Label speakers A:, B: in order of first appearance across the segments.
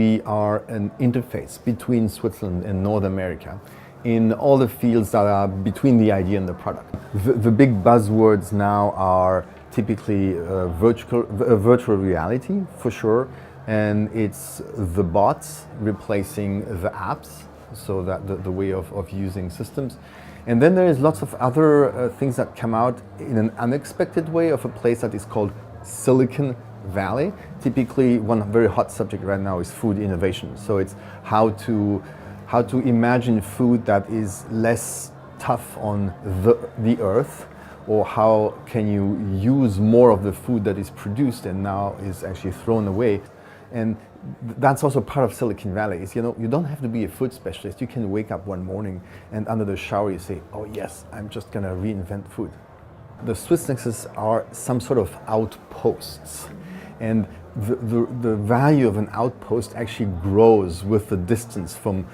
A: we are an interface between Switzerland and North America in all the fields that are between the idea and the product. The big buzzwords now are typically virtual reality, for sure, and it's the bots replacing the apps, so that the way of using systems. And then there is lots of other things that come out in an unexpected way of a place that is called Silicon Valley. Typically, one very hot subject right now is food innovation. So it's how to imagine food that is less tough on the earth, or how can you use more of the food that is produced and now is actually thrown away. And that's also part of Silicon Valley. Is, you don't have to be a food specialist. You can wake up one morning and under the shower you say, oh yes, I'm just gonna reinvent food. The Swissnexes are some sort of outposts. And the value of an outpost actually grows with the distance from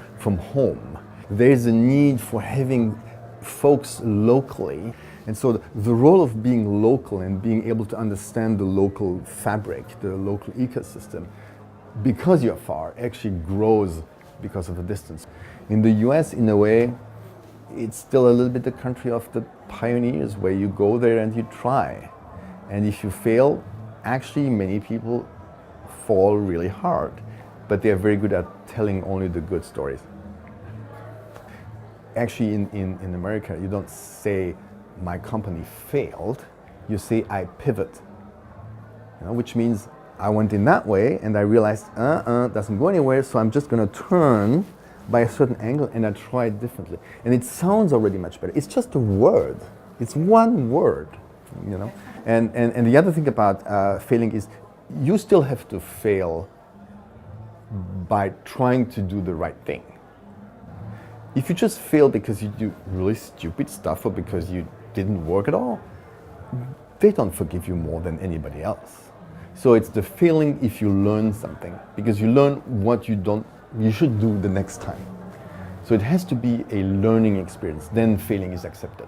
A: home. There's a need for having folks locally. And so the role of being local and being able to understand the local fabric, the local ecosystem, because you're far, actually grows because of the distance. In the US, in a way, it's still a little bit the country of the pioneers, where you go there and you try. And if you fail, actually many people fall really hard, but they're very good at telling only the good stories. Actually, in America, you don't say, my company failed, you say, I pivot. Which means I went in that way and I realized, doesn't go anywhere, so I'm just gonna turn by a certain angle and I try it differently. And it sounds already much better. It's just a word. It's one word, And the other thing about failing is you still have to fail by trying to do the right thing. If you just fail because you do really stupid stuff or because you didn't work at all, they don't forgive you more than anybody else. So it's the failing if you learn something, because you learn what you should do the next time. So it has to be a learning experience, then failing is accepted.